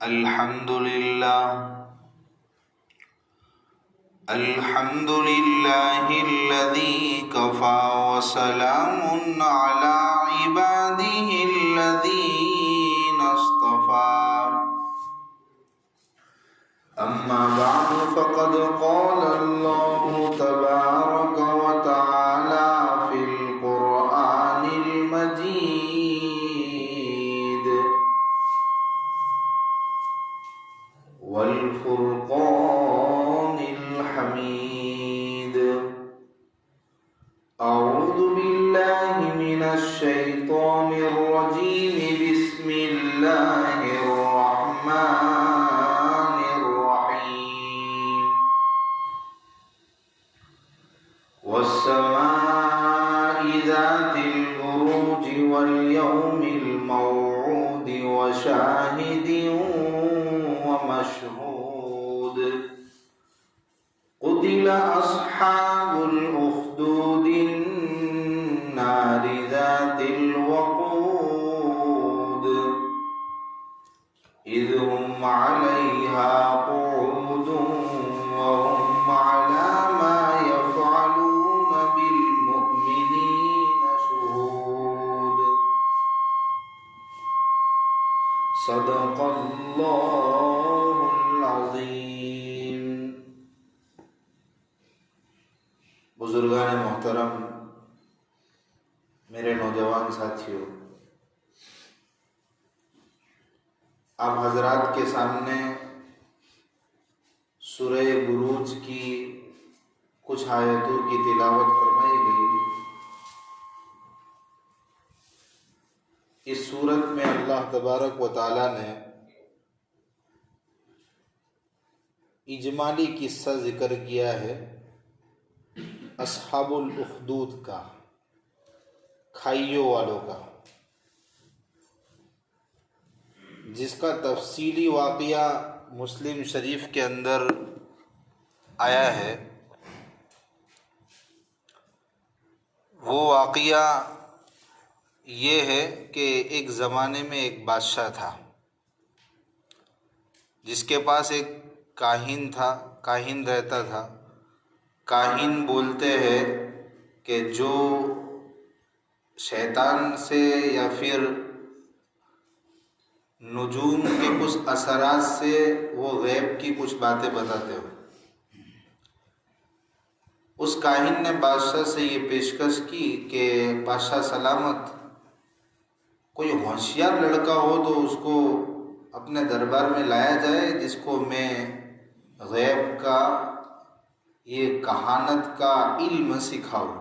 الحمد لله الذي كفى وسلام على عباده الذين اصطفى أما بعد فقد قال الله تبارك وتعالى في القرآن المجيد والفرقان الحميد. أعوذ بالله من الشيطان الرجيم. بسم الله الرحمن الرحيم. والسماء ذات البروج واليوم الموعود وشاهد ومشهود. قتل أصحاب الأخدود النار ذات الوقود إذ هم عليها قعود وهم على ما يفعلون بالمؤمنين شهود. صدق الله العظیم. بزرگان محترم، میرے نوجوان ساتھیوں، آپ حضرات کے سامنے سورہ بروج کی کچھ آیتوں کی تلاوت فرمائی گئی. اس سورت میں اللہ تبارک و تعالی نے اجمالی قصہ ذکر کیا ہے اصحاب الاخدود کا، کھائیوں والوں کا، جس کا تفصیلی واقعہ مسلم شریف کے اندر آیا ہے. وہ واقعہ یہ ہے کہ ایک زمانے میں ایک بادشاہ تھا جس کے پاس ایک کاہن تھا، کاہن رہتا تھا. کاہن بولتے ہیں کہ جو شیطان سے یا پھر نجوم کے کچھ اثرات سے وہ غیب کی کچھ باتیں بتاتے ہو. اس کاہن نے بادشاہ سے یہ پیشکش کی کہ بادشاہ سلامت، کوئی ہوشیار لڑکا ہو تو اس کو اپنے دربار میں لایا جائے جس کو میں غیب کا، یہ کہانت کا علم سکھاؤں.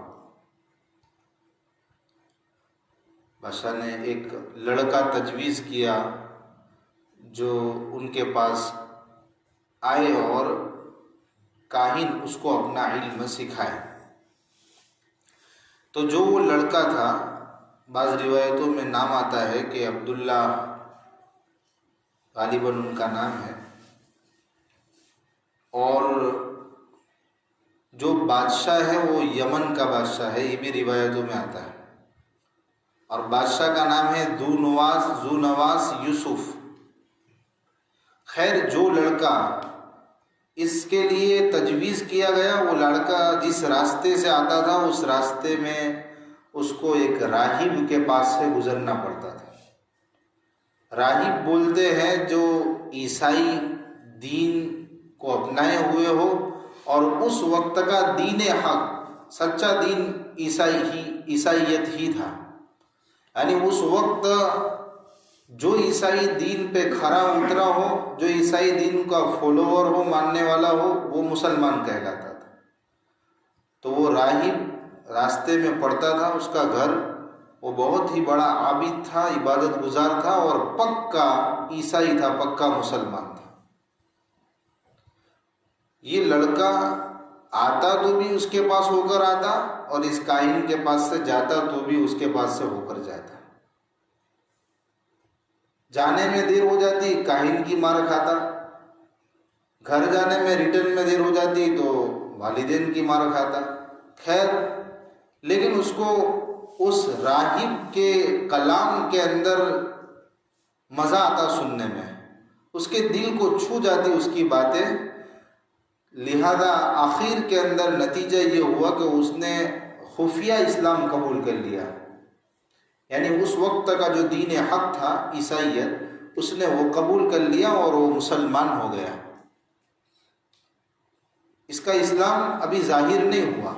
بادشاہ نے ایک لڑکا تجویز کیا جو ان کے پاس آئے اور کاہن اس کو اپنا علم سکھائے. تو جو وہ لڑکا تھا، بعض روایتوں میں نام آتا ہے کہ عبداللہ غالباً ان کا نام ہے، اور جو بادشاہ ہے وہ یمن کا بادشاہ ہے، یہ بھی روایتوں میں آتا ہے. اور بادشاہ کا نام ہے ذو نواس یوسف. خیر، جو لڑکا اس کے لیے تجویز کیا گیا، وہ لڑکا جس راستے سے آتا تھا اس راستے میں اس کو ایک راہب کے پاس سے گزرنا پڑتا تھا. راہب بولتے ہیں جو عیسائی دین کو اپنائے ہوئے ہو اور اس وقت کا دین حق، سچا دین عیسائیت ہی تھا. یعنی اس وقت جو عیسائی دین پہ کھرا اترا ہو، جو عیسائی دین کا فالوور ہو، ماننے والا ہو، وہ مسلمان کہلاتا تھا. تو وہ راہب راستے میں پڑتا تھا. اس کا گھر، وہ بہت ہی بڑا عابد تھا، عبادت گزار تھا اور پکا عیسائی تھا، پکا مسلمان تھا. یہ لڑکا آتا تو بھی اس کے پاس ہو کر آتا اور اس کاہن کے پاس سے جاتا تو بھی اس کے پاس سے ہو کر جاتا. جانے میں دیر ہو جاتی، کاہن کی مار کھاتا. گھر جانے میں ریٹرن میں دیر ہو جاتی تو والدین کی مار کھاتا. خیر، لیکن اس کو اس راہب کے کلام کے اندر مزہ آتا سننے میں. اس کے دل کو چھو جاتی اس کی باتیں، لہذا آخر کے اندر نتیجہ یہ ہوا کہ اس نے خفیہ اسلام قبول کر لیا، یعنی اس وقت کا جو دین حق تھا عیسائیت، اس نے وہ قبول کر لیا اور وہ مسلمان ہو گیا۔ اس کا اسلام ابھی ظاہر نہیں ہوا۔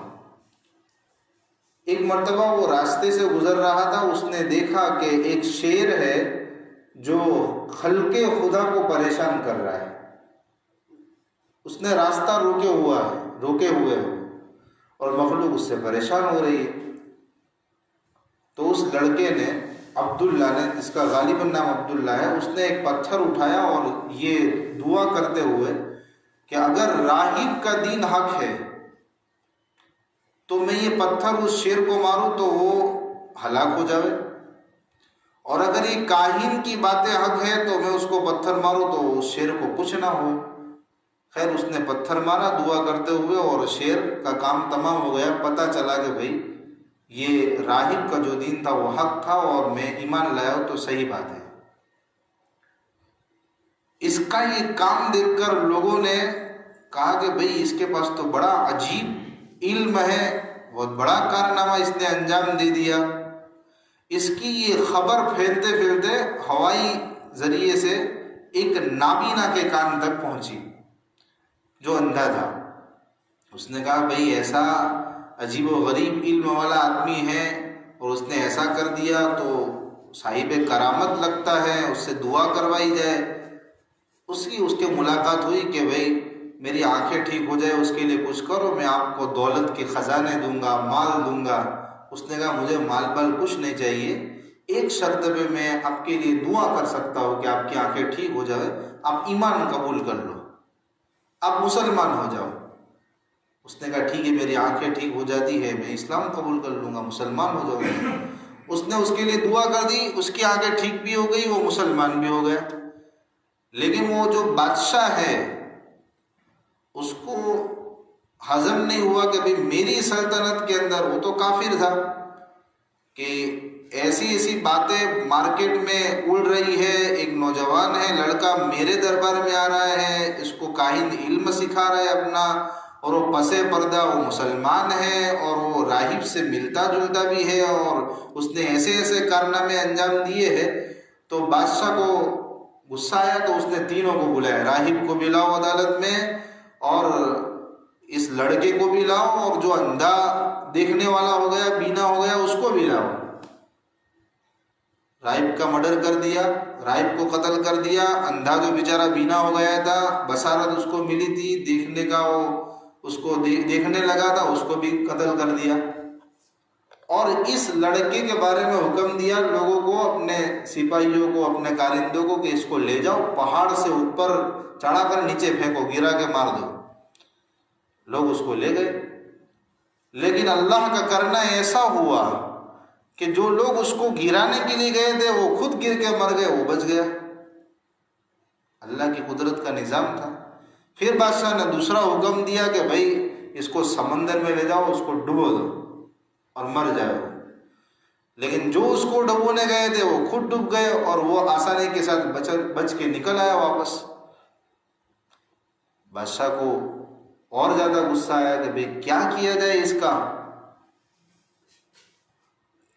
ایک مرتبہ وہ راستے سے گزر رہا تھا، اس نے دیکھا کہ ایک شیر ہے جو خلق خدا کو پریشان کر رہا ہے۔ اس نے راستہ روکے ہوئے اور مخلوق اس سے پریشان ہو رہی ہے۔ تو اس لڑکے نے، عبداللہ نے، جس کا غالباً نام عبداللہ ہے، اس نے ایک پتھر اٹھایا اور یہ دعا کرتے ہوئے کہ اگر راہب کا دین حق ہے تو میں یہ پتھر اس شیر کو ماروں تو وہ ہلاک ہو جائے، اور اگر یہ کاہن کی باتیں حق ہے تو میں اس کو پتھر ماروں تو اس شیر کو کچھ نہ ہو۔ خیر اس نے پتھر مارا دعا کرتے ہوئے اور شیر کا کام تمام ہو گیا۔ پتہ چلا کہ بھائی یہ راہب کا جو دین تھا وہ حق تھا اور میں ایمان لایا ہوں تو صحیح بات ہے۔ اس کا یہ کام دیکھ کر لوگوں نے کہا کہ بھئی اس کے پاس تو بڑا عجیب علم ہے، بہت بڑا کارنامہ اس نے انجام دے دیا۔ اس کی یہ خبر پھیلتے پھیلتے ہوائی ذریعے سے ایک نابینا کے کان تک پہنچی جو اندھا تھا۔ اس نے کہا بھئی ایسا عجیب و غریب علم والا آدمی ہے اور اس نے ایسا کر دیا تو صاحب کرامت لگتا ہے، اس سے دعا کروائی جائے۔ اس کے ملاقات ہوئی کہ بھئی میری آنکھیں ٹھیک ہو جائے اس کے لیے کچھ کرو، میں آپ کو دولت کے خزانے دوں گا، مال دوں گا۔ اس نے کہا مجھے مال بال کچھ نہیں چاہیے، ایک شرط پہ میں آپ کے لیے دعا کر سکتا ہوں کہ آپ کی آنکھیں ٹھیک ہو جائے، آپ ایمان قبول کر لو، آپ مسلمان ہو جاؤ۔ اس نے کہا ٹھیک ہے، میری آنکھیں ٹھیک ہو جاتی ہے، میں اسلام قبول کر لوں گا، مسلمان ہو جاؤں گا۔ اس نے اس کے لیے دعا کر دی، اس کی آنکھیں ٹھیک بھی ہو گئی، وہ مسلمان بھی ہو گیا۔ لیکن وہ جو بادشاہ ہے اس کو ہضم نہیں ہوا کہ بھئی میری سلطنت کے اندر، وہ تو کافر تھا، کہ ایسی باتیں مارکیٹ میں اڑ رہی ہے، ایک نوجوان ہے لڑکا میرے دربار میں آ رہا ہے، اس کو کاہن علم سکھا رہا ہے اپنا، اور وہ پسے پردہ وہ مسلمان ہے اور وہ راہب سے ملتا جلتا بھی ہے، اور اس نے ایسے کارنامے انجام دیے ہیں۔ تو بادشاہ کو غصہ آیا تو اس نے تینوں کو بلایا، راہب کو بھی لاؤ عدالت میں، اور اس لڑکے کو بھی لاؤ، اور جو اندھا دیکھنے والا ہو گیا، بینا ہو گیا، اس کو بھی لاؤ۔ راہب کا مرڈر کر دیا، راہب کو قتل کر دیا، اندھا جو بیچارہ بینا ہو گیا تھا، بصارت اس کو ملی تھی دیکھنے کا، وہ اس کو دیکھنے لگا تھا، اس کو بھی قتل کر دیا۔ اور اس لڑکے کے بارے میں حکم دیا لوگوں کو، اپنے سپاہیوں کو، اپنے کارندوں کو، کہ اس کو لے جاؤ، پہاڑ سے اوپر چڑھا کر نیچے پھینکو، گرا کے مار دو۔ لوگ اس کو لے گئے، لیکن اللہ کا کرنا ایسا ہوا کہ جو لوگ اس کو گرانے کے لیے گئے تھے وہ خود گر کے مر گئے، وہ بچ گیا۔ اللہ کی قدرت کا نظام تھا۔ پھر بادشاہ نے دوسرا حکم دیا کہ بھائی اس کو سمندر میں لے جاؤ، اس کو ڈبو دو اور مر جائے۔ لیکن جو اس کو ڈبونے گئے تھے وہ خود ڈوب گئے، اور وہ آسانی کے ساتھ بچ کے نکل آیا واپس۔ بادشاہ کو اور زیادہ غصہ آیا کہ بھئی کیا کیا جائے اس کا۔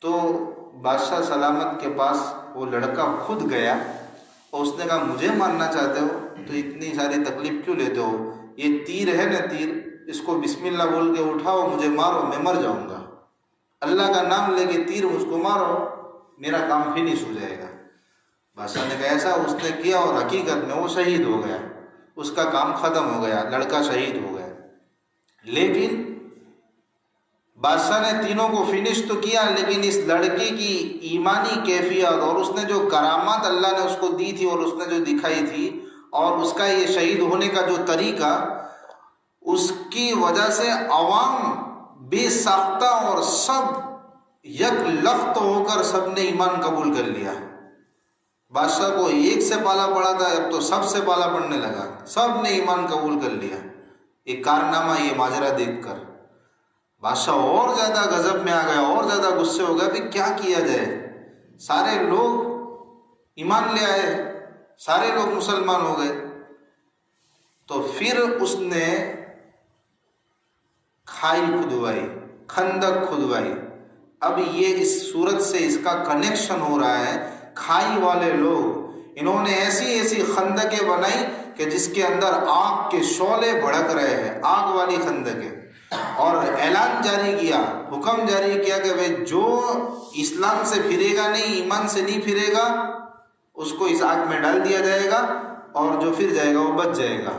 تو بادشاہ سلامت کے پاس وہ لڑکا خود گیا اور اس نے کہا مجھے مارنا چاہتے ہو تو اتنی ساری تکلیف کیوں لیتے ہو؟ یہ تیر ہے نا، تیر، اس کو بسم اللہ بول کے اٹھاؤ، مجھے مارو، میں مر جاؤں گا۔ اللہ کا نام لے کے تیر مجھ کو مارو، میرا کام فنش ہو جائے گا۔ بادشاہ نے کہا ایسا، اس نے کیا اور حقیقت میں وہ شہید ہو گیا، اس کا کام ختم ہو گیا، لڑکا شہید ہو گیا۔ لیکن بادشاہ نے تینوں کو فنش تو کیا، لیکن اس لڑکے کی ایمانی کیفیت اور اس نے جو کرامات اللہ نے اس کو دی تھی اور اس نے جو دکھائی تھی، اور اس کا یہ شہید ہونے کا جو طریقہ، اس کی وجہ سے عوام بے ساختہ اور سب یک لخت ہو کر سب نے ایمان قبول کر لیا۔ بادشاہ کو ایک سے پالا پڑا تھا، اب تو سب سے پالا پڑنے لگا، سب نے ایمان قبول کر لیا۔ ایک کارنامہ یہ ماجرا دیکھ کر بادشاہ اور زیادہ غضب میں آ گیا، اور زیادہ غصے ہو گیا، کہ کیا کیا جائے؟ سارے لوگ ایمان لے آئے، سارے لوگ مسلمان ہو گئے۔ تو پھر اس نے کھائی کھدوائی، خندق کھدوائی۔ اب یہ اس صورت سے اس کا کنیکشن ہو رہا ہے، کھائی والے لوگ انہوں نے ایسی ایسی خندقیں بنائی کہ جس کے اندر آگ کے شعلے بھڑک رہے ہیں، آگ والی خندقیں، اور اعلان جاری کیا، حکم جاری کیا کہ بھئی جو اسلام سے پھرے گا نہیں، ایمان سے نہیں پھرے گا، اس کو اس آگ میں ڈال دیا جائے گا، اور جو پھر جائے گا وہ بچ جائے گا۔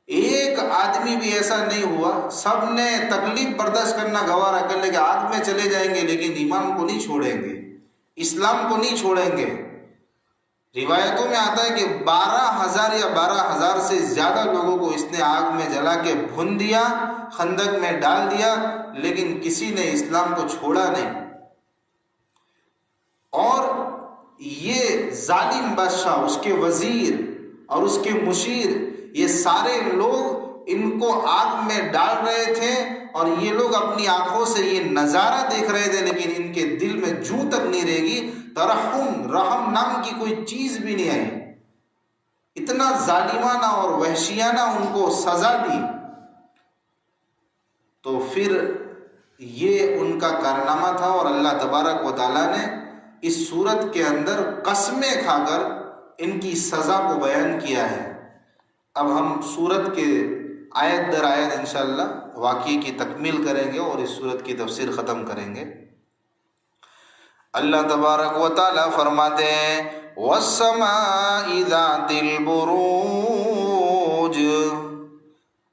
ایک آدمی بھی ایسا نہیں ہوا، سب نے تکلیف برداشت کرنا گوارا کر لے کہ آگ میں چلے جائیں گے لیکن ایمان کو نہیں چھوڑیں گے، اسلام کو نہیں چھوڑیں گے۔ روایتوں میں آتا ہے کہ 12,000 یا 12,000 سے زیادہ لوگوں کو اس نے آگ میں جلا کے بھون دیا، خندق میں ڈال دیا، لیکن کسی نے اسلام کو چھوڑا نہیں۔ اور یہ ظالم بادشاہ، اس کے وزیر اور اس کے مشیر، یہ سارے لوگ ان کو آگ میں ڈال رہے تھے، اور یہ لوگ اپنی آنکھوں سے یہ نظارہ دیکھ رہے تھے، لیکن ان کے دل میں جوں تک نہیں رہے گی، ترحم، رحم نام کی کوئی چیز بھی نہیں آئی۔ اتنا ظالمانہ اور وحشیانہ ان کو سزا دی۔ تو پھر یہ ان کا کارنامہ تھا، اور اللہ تبارک و تعالیٰ نے اس صورت کے اندر قسمیں کھا کر ان کی سزا کو بیان کیا ہے۔ اب ہم صورت کے آیت در آیت انشاءاللہ واقعے کی تکمیل کریں گے اور اس صورت کی تفسیر ختم کریں گے۔ اللہ تبارک و تعالیٰ فرماتے ہیں وَالسَّمَاءِ ذَاتِ الْبُرُوجِ،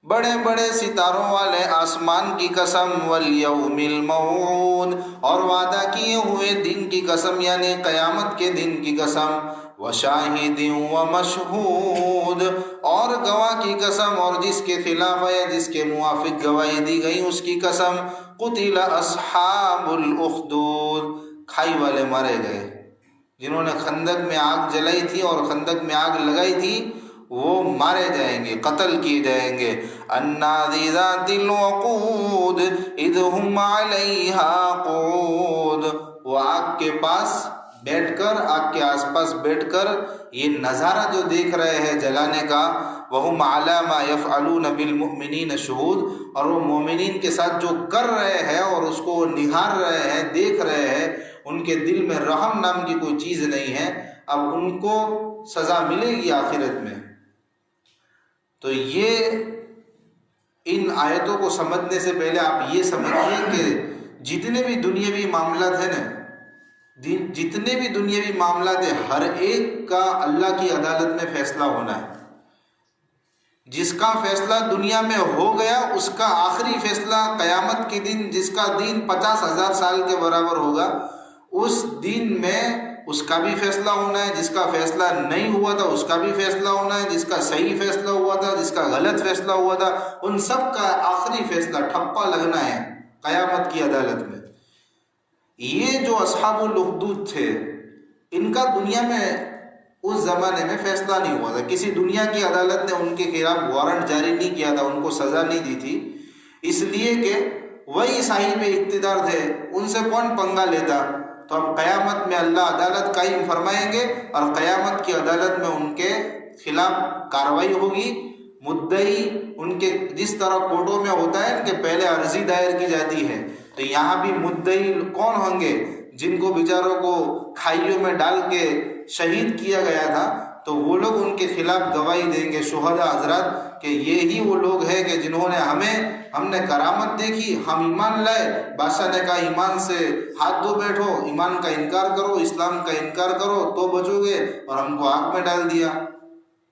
بڑے بڑے ستاروں والے آسمان کی قسم، وَالْيَوْمِ الْمَوْعُودِ، اور وعدہ کیے ہوئے دن کی قسم یعنی قیامت کے دن کی قسم، وَشَاهِدٍ وَمَشْهُودٍ، اور گواہ کی قسم، اور جس کے خلاف یا جس کے موافق گواہی دی گئی اس کی قسم۔ قُتِلَ أَصْحَابُ الْأُخْدُودِ، کھائی والے مارے گئے، جنہوں نے خندق میں آگ جلائی تھی اور خندق میں آگ لگائی تھی، وہ مارے جائیں گے، قتل کیے جائیں گے۔ النَّارِ ذَاتِ الْوَقُودِ إِذْ هُمْ عَلَيْهَا قُعُودٌ، وہ آگ کے پاس بیٹھ کر، آگ کے آس پاس بیٹھ کر یہ نظارہ جو دیکھ رہے ہیں جلانے کا، وَهُمْ عَلَى مَا يَفْعَلُونَ بِالْمُؤْمِنِينَ شُهُودٌ، اور وہ مومنین کے ساتھ جو کر رہے ہیں اور اس کو نہار رہے ہیں، دیکھ رہے ہیں، ان کے دل میں رحم نام کی کوئی چیز نہیں ہے۔ اب ان کو سزا ملے گی آخرت میں۔ تو یہ ان آیتوں کو سمجھنے سے پہلے آپ یہ سمجھیے کہ جتنے بھی دنیاوی معاملات ہیں نا، جتنے بھی دنیاوی معاملات ہیں، ہر ایک کا اللہ کی عدالت میں فیصلہ ہونا ہے۔ جس کا فیصلہ دنیا میں ہو گیا اس کا آخری فیصلہ قیامت کے دن، جس کا دین 50,000 سال کے برابر ہوگا، اس دن میں اس کا بھی فیصلہ ہونا ہے۔ جس کا فیصلہ نہیں ہوا تھا اس کا بھی فیصلہ ہونا ہے، جس کا صحیح فیصلہ ہوا تھا، جس کا غلط فیصلہ ہوا تھا، ان سب کا آخری فیصلہ ٹھپا لگنا ہے قیامت کی عدالت میں۔ یہ جو اصحاب الاخدود تھے، ان کا دنیا میں اس زمانے میں فیصلہ نہیں ہوا تھا، کسی دنیا کی عدالت نے ان کے خلاف وارنٹ جاری نہیں کیا تھا، ان کو سزا نہیں دی تھی، اس لیے کہ وہی صاحب اقتدار تھے، ان سے کون پنگا لیتا۔ تو اب قیامت میں اللہ عدالت قائم فرمائیں گے، اور قیامت کی عدالت میں ان کے خلاف کارروائی ہوگی۔ مدعی ان کے جس طرح کورٹوں میں ہوتا ہے کہ پہلے عرضی دائر کی جاتی ہے، تو یہاں بھی مدعی کون ہوں گے؟ جن کو بیچاروں کو کھائیوں میں ڈال کے شہید کیا گیا تھا، تو وہ لوگ ان کے خلاف گواہی دیں گے، شہداء حضرات، کہ یہی وہ لوگ ہیں کہ جنہوں نے ہم نے کرامت دیکھی، ہم ایمان لائے، بادشاہ نے کہا ایمان سے ہاتھ دھو بیٹھو، ایمان کا انکار کرو، اسلام کا انکار کرو تو بچو گے، اور ہم کو آگ میں ڈال دیا۔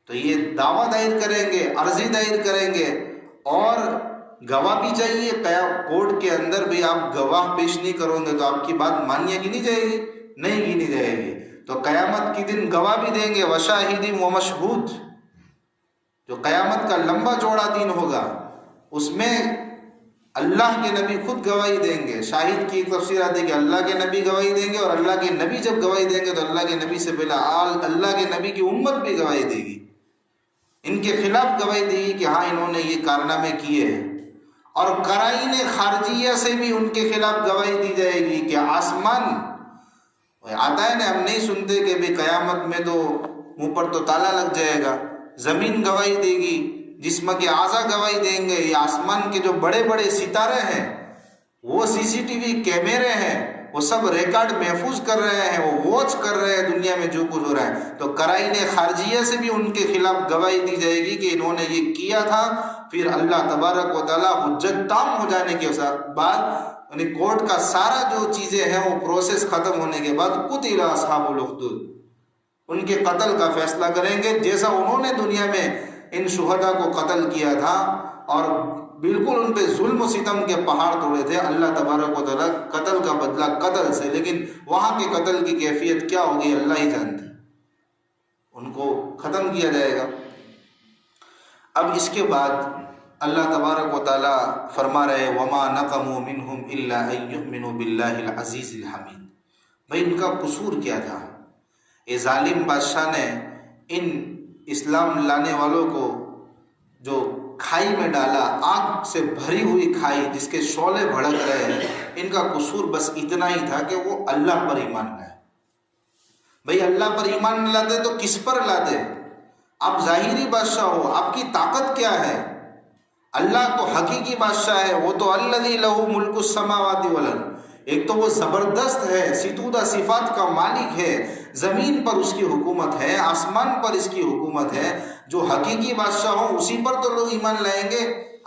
تو یہ دعویٰ دائر کریں گے، عرضی دائر کریں گے، اور گواہ بھی چاہیے۔ کورٹ کے اندر بھی آپ گواہ پیش نہیں کرو گے تو آپ کی بات مانیے گی نہیں جائے گی، نہیں گنی جائے گی۔ تو قیامت کی دن گواہ بھی دیں گے، وشاہد و مشہود، جو قیامت کا لمبا چوڑا دن ہوگا، اس میں اللہ کے نبی خود گواہی دیں گے۔ شاہد کی ایک تفسیر آتی ہے کہ اللہ کے نبی گواہی دیں گے، اور اللہ کے نبی جب گواہی دیں گے تو اللہ کے نبی سے پہلے اللہ کے نبی کی امت بھی گواہی دے گی، ان کے خلاف گواہی دے گی کہ ہاں انہوں نے یہ کارنامے کیے ہیں۔ اور قرائن خارجیہ سے بھی ان کے خلاف گواہی دی جائے گی کہ آسمان آتا ہے نا، ہم نہیں سنتے کہ بھی قیامت میں تو منہ پر تو تالا لگ جائے گا، زمین گواہی دے گی، جسم کے اعضاء گواہی دیں گے، یہ آسمان کے جو بڑے بڑے ستارے ہیں، وہ CCTV کیمرے ہیں، وہ سب ریکارڈ محفوظ کر رہے ہیں، وہ واچ کر رہے ہیں دنیا میں جو کچھ ہو رہا ہے۔ تو قرائن خارجیہ سے بھی ان کے خلاف گواہی دی جائے گی کہ انہوں نے یہ کیا تھا۔ پھر اللہ تبارک و تعالیٰ حجت تام ہو جانے کے بعد، یعنی کورٹ کا سارا جو چیزیں ہیں وہ پروسیس ختم ہونے کے بعد قتل اصحاب الاخدود، ان کے قتل کا فیصلہ کریں گے، جیسا انہوں نے دنیا میں ان شہداء کو قتل کیا تھا اور بالکل ان پہ ظلم و ستم کے پہاڑ توڑے تھے۔ اللہ تبارک و تعالیٰ قتل کا بدلہ قتل سے، لیکن وہاں کے قتل کی کیفیت کیا ہوگی اللہ ہی جانتے، ان کو ختم کیا جائے گا۔ اب اس کے بعد اللہ تبارک و تعالیٰ فرما رہے وما نقموا منہم الا ان یؤمنوا باللہ العزیز الحمید۔ بھائی ان کا قصور کیا تھا؟ یہ ظالم بادشاہ نے ان اسلام لانے والوں کو جو کھائی میں ڈالا، آگ سے بھری ہوئی کھائی جس کے شعلے بھڑک رہے ہیں، ان کا قصور بس اتنا ہی تھا کہ وہ اللہ پر ایمان لائے۔ بھئی اللہ پر ایمان نہ لاتے تو کس پر لاتے؟ آپ ظاہری بادشاہ ہو، آپ کی طاقت کیا ہے؟ اللہ تو حقیقی بادشاہ ہے، وہ تو الذی لہ ملک السماوات والارض، ایک تو وہ زبردست ہے، ستودہ صفات کا مالک ہے، زمین پر اس کی حکومت ہے، آسمان پر اس کی حکومت ہے۔ جو حقیقی بادشاہ ہو اسی پر تو لوگ ایمان لائیں گے،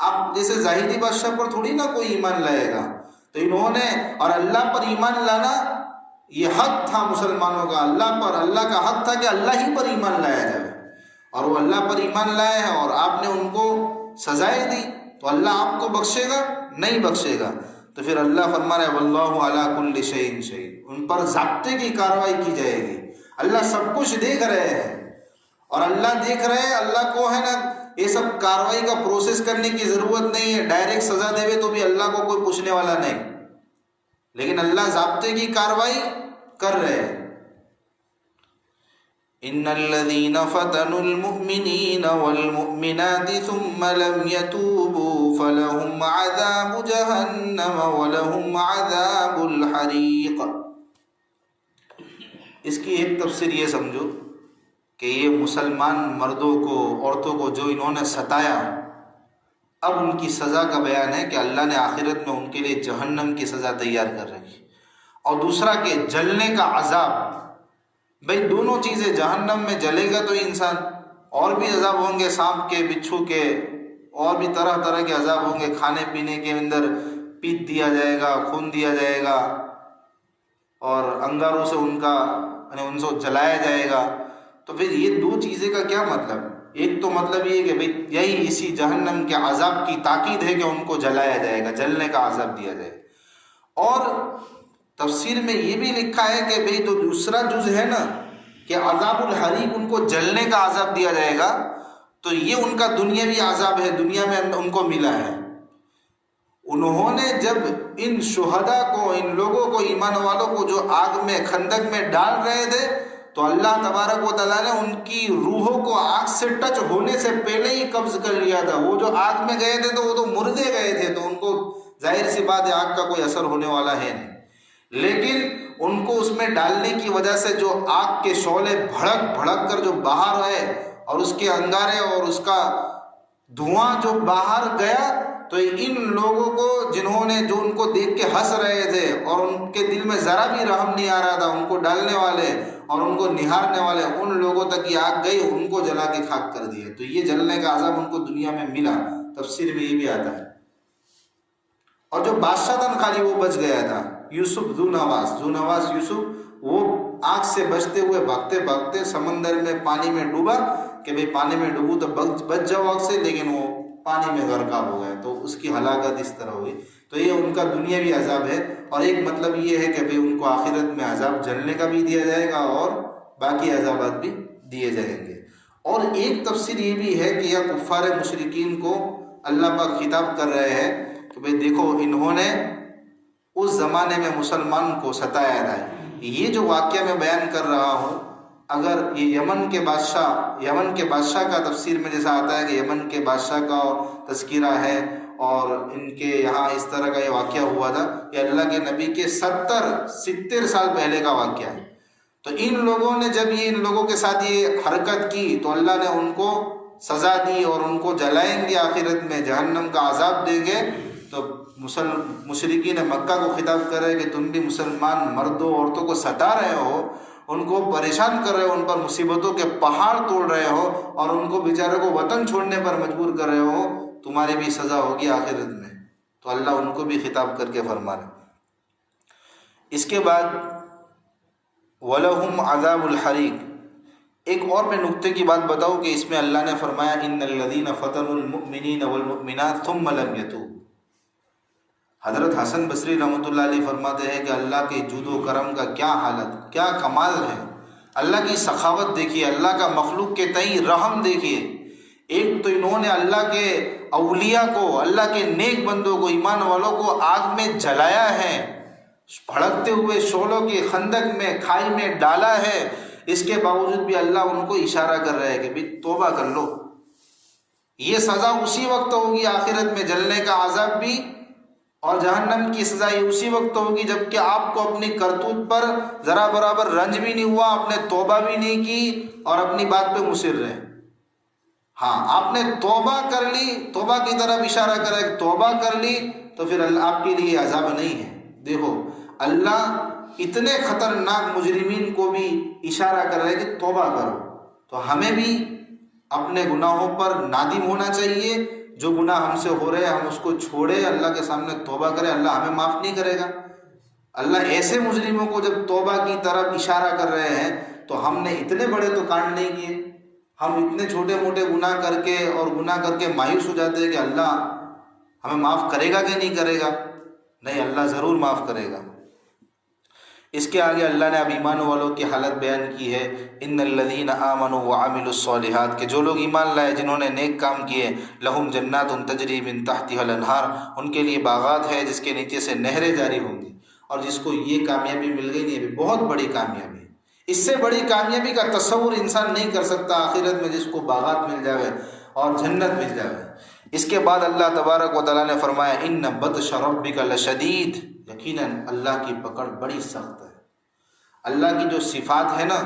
آپ جیسے ظاہری بادشاہ پر تھوڑی نہ کوئی ایمان لائے گا۔ تو انہوں نے، اور اللہ پر ایمان لانا یہ حق تھا مسلمانوں کا، اللہ کا حق تھا کہ اللہ ہی پر ایمان لایا جائے، اور وہ اللہ پر ایمان لائے ہیں اور آپ نے ان کو سزائیں دی، تو اللہ آپ کو بخشے گا؟ نہیں بخشے گا۔ تو پھر اللہ فرما رہا ہے واللہ علی کل شیء شہید، ان پر ضابطے کی کارروائی کی جائے گی۔ اللہ سب کچھ دیکھ رہے ہیں، اور اللہ دیکھ رہے ہیں، اللہ کو ہے نا یہ سب کارروائی کا پروسیس کرنے کی ضرورت نہیں ہے، ڈائریکٹ سزا دے تو بھی اللہ کو کوئی پوچھنے والا نہیں، لیکن اللہ ضابطے کی کارروائی کر رہے ہیں۔ ان الذين فتنوا المؤمنين والمؤمنات ثم لم يتوبوا فلهم عذاب جهنم ولهم عذاب الحريق۔ اس کی ایک تفسیر یہ سمجھو کہ یہ مسلمان مردوں کو، عورتوں کو جو انہوں نے ستایا، اب ان کی سزا کا بیان ہے کہ اللہ نے آخرت میں ان کے لیے جہنم کی سزا تیار کر رکھی، اور دوسرا کہ جلنے کا عذاب۔ بھئی دونوں چیزیں، جہنم میں جلے گا تو انسان، اور بھی عذاب ہوں گے، سانپ کے، بچھو کے، اور بھی طرح طرح کے عذاب ہوں گے، کھانے پینے کے اندر پیٹ دیا جائے گا، خون دیا جائے گا، اور انگاروں سے ان کو جلایا جائے گا۔ تو پھر یہ دو چیزیں کا کیا مطلب؟ ایک تو مطلب یہ کہ بھئی یہی اسی جہنم کے عذاب کی تاکید ہے کہ ان کو جلایا جائے گا، جلنے کا عذاب دیا جائے گا۔ اور تفسیر میں یہ بھی لکھا ہے کہ بھئی جو دوسرا جز ہے نا کہ عذاب الحریق، ان کو جلنے کا عذاب دیا جائے گا، تو یہ ان کا دنیاوی عذاب ہے، دنیا میں ان کو ملا ہے۔ انہوں نے جب ان شہداء کو، ان لوگوں کو، ایمان والوں کو جو آگ میں، خندق میں ڈال رہے تھے، تو اللہ تبارک و تعالیٰ نے ان کی روحوں کو آگ سے ٹچ ہونے سے پہلے ہی قبض کر لیا تھا۔ وہ جو آگ میں گئے تھے تو وہ تو مردے گئے تھے، تو ان کو ظاہر سی بات ہے آگ کا کوئی اثر ہونے والا ہے نہیں، لیکن ان کو اس میں ڈالنے کی وجہ سے جو آگ کے شعلے بھڑک بھڑک کر جو باہر آئے، اور اس کے انگارے اور اس کا دھواں جو باہر گیا، تو ان لوگوں کو جنہوں نے، جو ان کو دیکھ کے ہنس رہے تھے اور ان کے دل میں ذرا بھی رحم نہیں آ رہا تھا، ان کو ڈالنے والے اور ان کو نہارنے والے، ان لوگوں تک یہ آگ گئی، ان کو جلا کے خاک کر دیا۔ تو یہ جلنے کا عذاب ان کو دنیا میں ملا، تفسیر میں یہ بھی آتا ہے۔ اور جو بادشاہ تھا خالی وہ بچ گیا تھا، یوسف ذو نواس یوسف، وہ آگ سے بچتے ہوئے بھاگتے بھاگتے سمندر میں، پانی میں ڈوبا کہ بھئی پانی میں ڈوبو تو بچ جاؤ آگ سے، لیکن وہ پانی میں غرقاب ہو گئے، تو اس کی ہلاکت اس طرح ہوئی۔ تو یہ ان کا دنیاوی عذاب ہے، اور ایک مطلب یہ ہے کہ بھئی ان کو آخرت میں عذاب جلنے کا بھی دیا جائے گا اور باقی عذابات بھی دیے جائیں گے۔ اور ایک تفسیر یہ بھی ہے کہ یہ کفار مشرکین کو اللہ پاک خطاب کر رہے ہیں کہ بھئی دیکھو انہوں نے اس زمانے میں مسلمان کو ستایا تھا۔ یہ جو واقعہ میں بیان کر رہا ہوں، اگر یہ یمن کے بادشاہ کا تفسیر میں جیسا آتا ہے کہ یمن کے بادشاہ کا تذکرہ ہے، اور ان کے یہاں اس طرح کا یہ واقعہ ہوا تھا، یہ اللہ کے نبی کے 70 سال پہلے کا واقعہ ہے۔ تو ان لوگوں نے جب یہ ان لوگوں کے ساتھ یہ حرکت کی تو اللہ نے ان کو سزا دی اور ان کو جلائیں گے آخرت میں، جہنم کا عذاب دیں گے۔ تو مشرکین مکہ کو خطاب کر رہے کہ تم بھی مسلمان مردوں عورتوں کو ستا رہے ہو، ان کو پریشان کر رہے ہو، ان پر مصیبتوں کے پہاڑ توڑ رہے ہو اور ان کو بیچارے کو وطن چھوڑنے پر مجبور کر رہے ہو، تمہاری بھی سزا ہوگی آخرت میں۔ تو اللہ ان کو بھی خطاب کر کے فرما رہے۔ اس کے بعد وَلَهُمْ عَذَابُ الْحَرِيقِ، ایک اور میں نقطے کی بات بتاؤں کہ اس میں اللہ نے فرمایا إِنَّ الَّذِينَ فَتَنُوا الْمُؤْمِنِينَ وَالْمُؤْمِنَاتِ ثُمَّ لَمْ يَتُوبُوا۔ حضرت حسن بصری رحمۃ اللہ علیہ فرماتے ہیں کہ اللہ کے جود و کرم کا کیا حالت، کیا کمال ہے، اللہ کی سخاوت دیکھیے، اللہ کا مخلوق کے تئیں رحم دیکھیے۔ ایک تو انہوں نے اللہ کے اولیاء کو، اللہ کے نیک بندوں کو، ایمان والوں کو آگ میں جلایا ہے، بھڑکتے ہوئے شعلوں کی خندق میں، کھائی میں ڈالا ہے، اس کے باوجود بھی اللہ ان کو اشارہ کر رہا ہے کہ بھی توبہ کر لو۔ یہ سزا اسی وقت ہوگی آخرت میں، جلنے کا عذاب بھی اور جہنم کی سزا یہ اسی وقت ہوگی جبکہ آپ کو اپنی کرتوت پر ذرا برابر رنج بھی نہیں ہوا، آپ نے توبہ بھی نہیں کی اور اپنی بات پہ مصر رہے۔ ہاں، آپ نے توبہ کر لی، توبہ کی طرف اشارہ کرا کہ توبہ کر لی تو پھر اللہ آپ کے لیے عذاب نہیں ہے۔ دیکھو اللہ اتنے خطرناک مجرمین کو بھی اشارہ کر رہا ہے کہ توبہ کرو۔ تو ہمیں بھی اپنے گناہوں پر نادم ہونا چاہیے، جو گناہ ہم سے ہو رہے ہیں ہم اس کو چھوڑے، اللہ کے سامنے توبہ کرے، اللہ ہمیں معاف نہیں کرے گا۔ اللہ ایسے مجرموں کو جب توبہ کی طرف اشارہ کر رہے ہیں تو ہم نے اتنے بڑے تو کانڈ نہیں کیے، ہم اتنے چھوٹے موٹے گناہ کر کے مایوس ہو جاتے ہیں کہ اللہ ہمیں معاف کرے گا کہ نہیں کرے گا۔ نہیں، اللہ ضرور معاف کرے گا۔ اس کے آگے اللہ نے اب ایمان والوں کی حالت بیان کی ہے، ان الذین آمنوا وعملوا الصالحات، کہ جو لوگ ایمان لائے، جنہوں نے نیک کام کیے، لہم جنات تجری من تحتها الانہار، ان کے لیے باغات ہے جس کے نیچے سے نہریں جاری ہوں گی۔ اور جس کو یہ کامیابی مل گئی، یہ بھی بہت بڑی کامیابی ہے، اس سے بڑی کامیابی کا تصور انسان نہیں کر سکتا آخرت میں، جس کو باغات مل جاوے اور جنت مل جاوے۔ اس کے بعد اللہ تبارک و تعالیٰ نے فرمایا ان بطش ربک لشدید، یقیناً اللہ کی پکڑ بڑی سخت ہے۔ اللہ کی جو صفات ہے نا،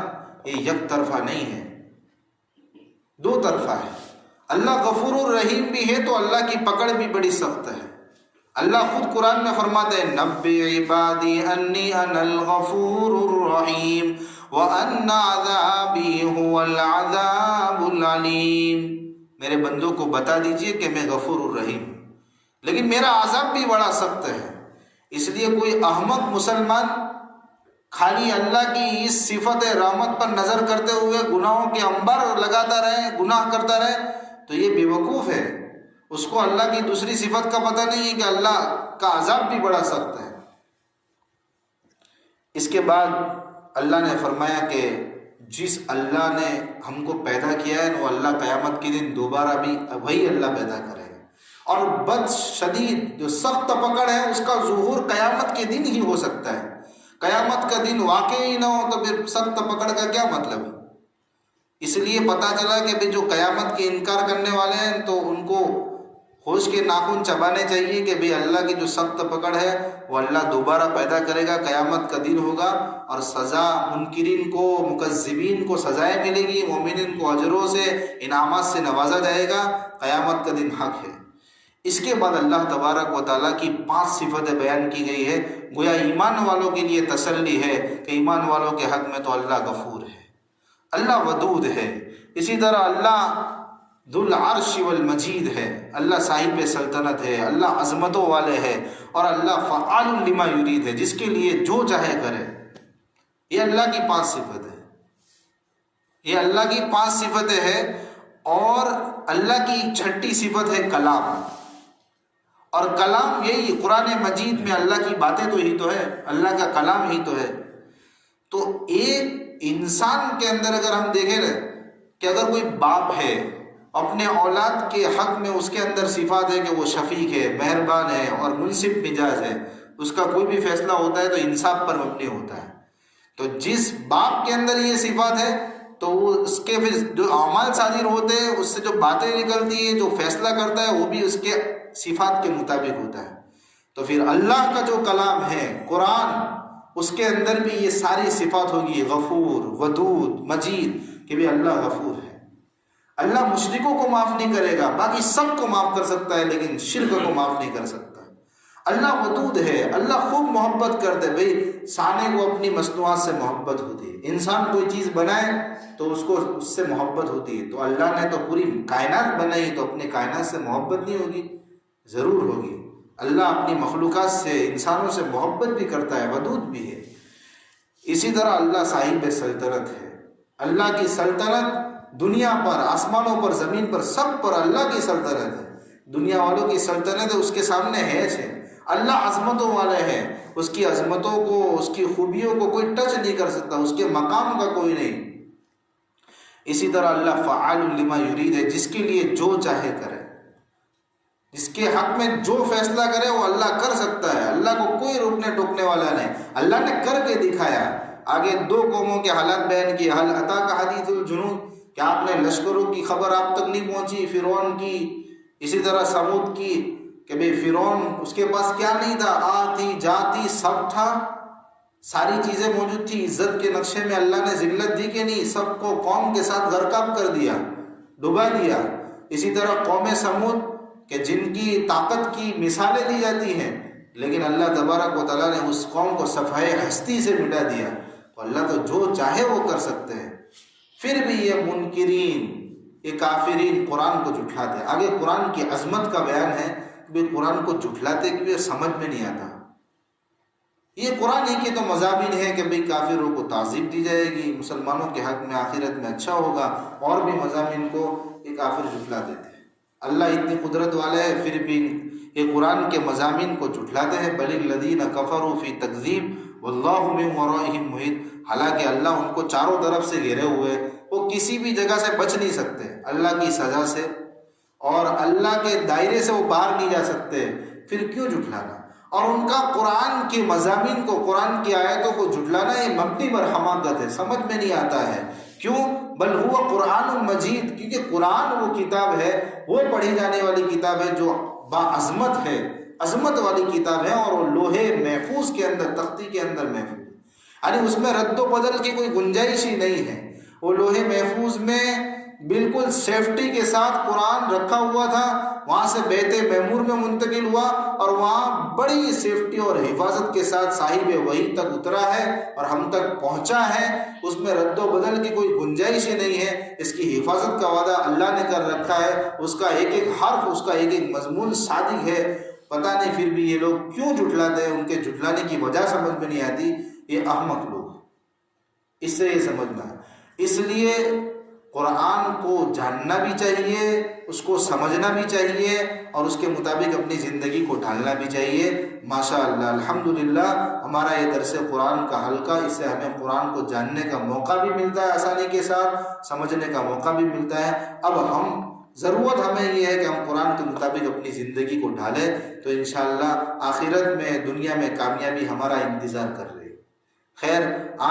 یہ یک طرفہ نہیں ہے، دو طرفہ ہے۔ اللہ غفور الرحیم بھی ہے تو اللہ کی پکڑ بھی بڑی سخت ہے۔ اللہ خود قرآن میں فرماتے ہیں نبئ عبادی انی انا الغفور الرحیم وان عذابی هو العذاب العلیم، میرے بندوں کو بتا دیجئے کہ میں غفور الرحیم، لیکن میرا عذاب بھی بڑا سخت ہے۔ اس لیے کوئی احمق مسلمان خالی اللہ کی اس صفت رحمت پر نظر کرتے ہوئے گناہوں کے انبار لگاتا رہے، گناہ کرتا رہے، تو یہ بیوقوف ہے، اس کو اللہ کی دوسری صفت کا پتہ نہیں ہے کہ اللہ کا عذاب بھی بڑا سخت ہے۔ اس کے بعد اللہ نے فرمایا کہ جس اللہ نے ہم کو پیدا کیا ہے وہ اللہ قیامت کے دن دوبارہ بھی وہی اللہ پیدا کرے گا، اور بد شدید جو سخت پکڑ ہے اس کا ظہور قیامت کے دن ہی ہو سکتا ہے۔ قیامت کا دن واقع ہی نہ ہو تو پھر سخت پکڑ کا کیا مطلب ہے؟ اس لیے پتہ چلا کہ جو قیامت کے انکار کرنے والے ہیں تو ان کو ہوش کے ناخن چبانے چاہیے کہ بھی اللہ کی جو سخت پکڑ ہے وہ اللہ دوبارہ پیدا کرے گا، قیامت کا دن ہوگا اور سزا منکرین کو، مکذبین کو سزائیں ملے گی، مومنین کو اجروں سے، انعامات سے نوازا جائے گا۔ قیامت کا دن حق ہے۔ اس کے بعد اللہ تبارک و تعالیٰ کی 5 صفتیں بیان کی گئی ہے، گویا ایمان والوں کے لیے تسلی ہے کہ ایمان والوں کے حق میں تو اللہ غفور ہے، اللہ ودود ہے، اسی طرح اللہ ذو العرش والمجید ہے، اللہ صاحب سلطنت ہے، اللہ عظمتوں والے ہے، اور اللہ فعال لما یرید ہے، جس کے لیے جو چاہے کرے۔ یہ اللہ کی 5 صفتیں ہیں، یہ اللہ کی 5 صفتیں ہیں۔ اور اللہ کی 6ٹھی صفت ہے کلام، اور کلام یہی قرآن مجید میں اللہ کی باتیں تو ہی تو ہے، اللہ کا کلام ہی تو ہے۔ تو ایک انسان کے اندر اگر ہم دیکھیں نا کہ اگر کوئی باپ ہے اپنے اولاد کے حق میں اس کے اندر صفات ہے کہ وہ شفیق ہے، مہربان ہے اور منصف مزاج ہے، اس کا کوئی بھی فیصلہ ہوتا ہے تو انصاف پر مبنی ہوتا ہے، تو جس باپ کے اندر یہ صفات ہے تو وہ اس کے پھر جو اعمال صادر ہوتے ہیں، اس سے جو باتیں نکلتی ہیں، جو فیصلہ کرتا ہے وہ بھی اس کے صفات کے مطابق ہوتا ہے۔ تو پھر اللہ کا جو کلام ہے قرآن، اس کے اندر بھی یہ ساری صفات ہوگی، غفور، ودود، مجید، کہ بھی اللہ غفور ہے۔ اللہ مشرکوں کو معاف نہیں کرے گا، باقی سب کو معاف کر سکتا ہے لیکن شرک کو معاف نہیں کر سکتا۔ اللہ ودود ہے، اللہ خوب محبت کرتے، بھئی سانے کو اپنی مصنوعات سے محبت ہوتی ہے، انسان کوئی چیز بنائے تو اس کو اس سے محبت ہوتی ہے، تو اللہ نے تو پوری کائنات بنائی تو اپنے کائنات سے محبت نہیں ہوگی؟ ضرور ہوگی۔ اللہ اپنی مخلوقات سے، انسانوں سے محبت بھی کرتا ہے، ودود بھی ہے۔ اسی طرح اللہ صاحب سلطنت ہے، اللہ کی سلطنت دنیا پر، آسمانوں پر، زمین پر، سب پر اللہ کی سلطنت ہے۔ دنیا والوں کی سلطنت ہے، اس کے سامنے ہیچ ہے۔ اللہ عظمتوں والے ہیں، اس کی عظمتوں کو، اس کی خوبیوں کو کوئی ٹچ نہیں کر سکتا، اس کے مقام کا کوئی نہیں۔ اسی طرح اللہ فعال لما یرید ہے، جس کے لیے جو چاہے کرے، جس کے حق میں جو فیصلہ کرے وہ اللہ کر سکتا ہے، اللہ کو کوئی روکنے ٹوکنے والا نہیں۔ اللہ نے کر کے دکھایا۔ آگے دو قوموں کے حالات بیان کیے، حل اتاک حدیث الجنود، کہ آپ نے لشکروں کی خبر آپ تک نہیں پہنچی، فرعون کی، اسی طرح سمود کی، کہ بھئی فرعون اس کے پاس کیا نہیں تھا، آتی جاتی سب تھا، ساری چیزیں موجود تھی، عزت کے نقشے میں اللہ نے ذلت دی کہ نہیں، سب کو قوم کے ساتھ غرقاب کر دیا، ڈبا دیا۔ اسی طرح قوم سمود کہ جن کی طاقت کی مثالیں دی جاتی ہیں، لیکن اللہ تبارک و تعالیٰ نے اس قوم کو صفحۂ ہستی سے مٹا دیا۔ تو اللہ تو جو چاہے وہ کر سکتے ہیں۔ پھر بھی یہ منکرین، یہ کافرین قرآن کو جھٹلاتے ہیں۔ آگے قرآن کی عظمت کا بیان ہے کہ قرآن کو جھٹلاتے کیوں، سمجھ میں نہیں آتا۔ یہ قرآن ہی کے تو مضامین ہے کہ بھئی کافروں کو تعذیب دی جائے گی، مسلمانوں کے حق میں آخرت میں اچھا ہوگا، اور بھی مضامین کو یہ کافر جھٹلا دیتے ہیں۔ اللہ اتنی قدرت والا ہے پھر بھی یہ قرآن کے مضامین کو جھٹلاتے ہیں۔ بل الذین کفروا فی تکذیب واللہ من ورائہم محیط، حالانکہ اللہ ان کو چاروں طرف سے گھیرے ہوئے، وہ کسی بھی جگہ سے بچ نہیں سکتے اللہ کی سزا سے، اور اللہ کے دائرے سے وہ باہر نہیں جا سکتے، پھر کیوں جھٹلانا؟ اور ان کا قرآن کے مضامین کو، قرآن کی آیتوں کو جھٹلانا یہ مبنی بر حماقت ہے، سمجھ میں نہیں آتا ہے۔ کیوں؟ بل ہوا قرآن مجید، کیونکہ قرآن وہ کتاب ہے، وہ پڑھی جانے والی کتاب ہے جو باعظمت ہے، عظمت والی کتاب ہے، اور وہ لوہے محفوظ کے اندر، تختی کے اندر محفوظ ہے، یعنی اس میں رد و بدل کی کوئی گنجائش ہی نہیں ہے۔ وہ لوہے محفوظ میں بالکل سیفٹی کے ساتھ قرآن رکھا ہوا تھا، وہاں سے بیت معمور میں منتقل ہوا، اور وہاں بڑی سیفٹی اور حفاظت کے ساتھ صاحب وحی تک اترا ہے اور ہم تک پہنچا ہے۔ اس میں رد و بدل کی کوئی گنجائش ہی نہیں ہے۔ اس کی حفاظت کا وعدہ اللہ نے کر رکھا ہے، اس کا ایک ایک حرف، اس کا ایک ایک مضمون صادق ہے۔ پتہ نہیں پھر بھی یہ لوگ کیوں جھٹلاتے ہیں، ان کے جھٹلانے کی وجہ سمجھ میں نہیں آتی۔ یہ احمق لوگ، اس سے یہ سمجھنا ہے۔ اس لیے قرآن کو جاننا بھی چاہیے، اس کو سمجھنا بھی چاہیے، اور اس کے مطابق اپنی زندگی کو ڈھالنا بھی چاہیے۔ ماشاءاللہ الحمدللہ ہمارا یہ درس قرآن کا حلقہ، اس سے ہمیں قرآن کو جاننے کا موقع بھی ملتا ہے آسانی کے ساتھ، سمجھنے کا موقع بھی ملتا ہے۔ اب ضرورت ہمیں یہ ہے کہ ہم قرآن کے مطابق اپنی زندگی کو ڈھالیں، تو انشاءاللہ آخرت میں، دنیا میں کامیابی ہمارا انتظار کر رہی ہے۔ خیر،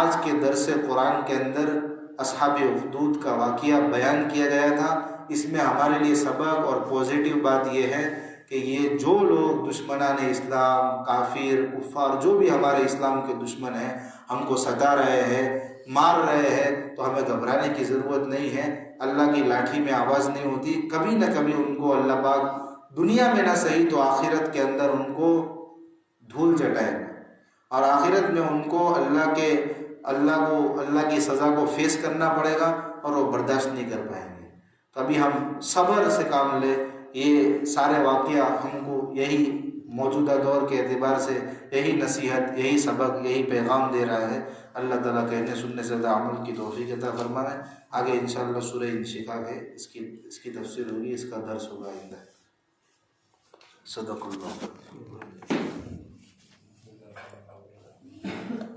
آج کے درس قرآن کے اندر اصحاب اخدود کا واقعہ بیان کیا گیا تھا۔ اس میں ہمارے لیے سبق اور پازیٹیو بات یہ ہے کہ یہ جو لوگ دشمنان اسلام، کافر، کفار، جو بھی ہمارے اسلام کے دشمن ہیں، ہم کو ستا رہے ہیں، مار رہے ہیں، تو ہمیں گھبرانے کی ضرورت نہیں ہے۔ اللہ کی لاٹھی میں آواز نہیں ہوتی، کبھی نہ کبھی ان کو اللہ پاک دنیا میں نہ صحیح تو آخرت کے اندر ان کو دھول چٹائے گا، اور آخرت میں ان کو اللہ کی سزا کو فیس کرنا پڑے گا، اور وہ برداشت نہیں کر پائیں گے۔ تو ابھی ہم صبر سے کام لیں۔ یہ سارے واقعہ ہم کو یہی موجودہ دور کے اعتبار سے یہی نصیحت، یہی سبق، یہی پیغام دے رہا ہے۔ اللہ تعالیٰ کہنے سننے سے عمل کی توفیق عطا فرمائے۔ آگے انشاءاللہ سورہ انشقاق ہے، اس کی تفسیر ہوگی، اس کا درس ہوگا آئندہ۔ صدق اللہ۔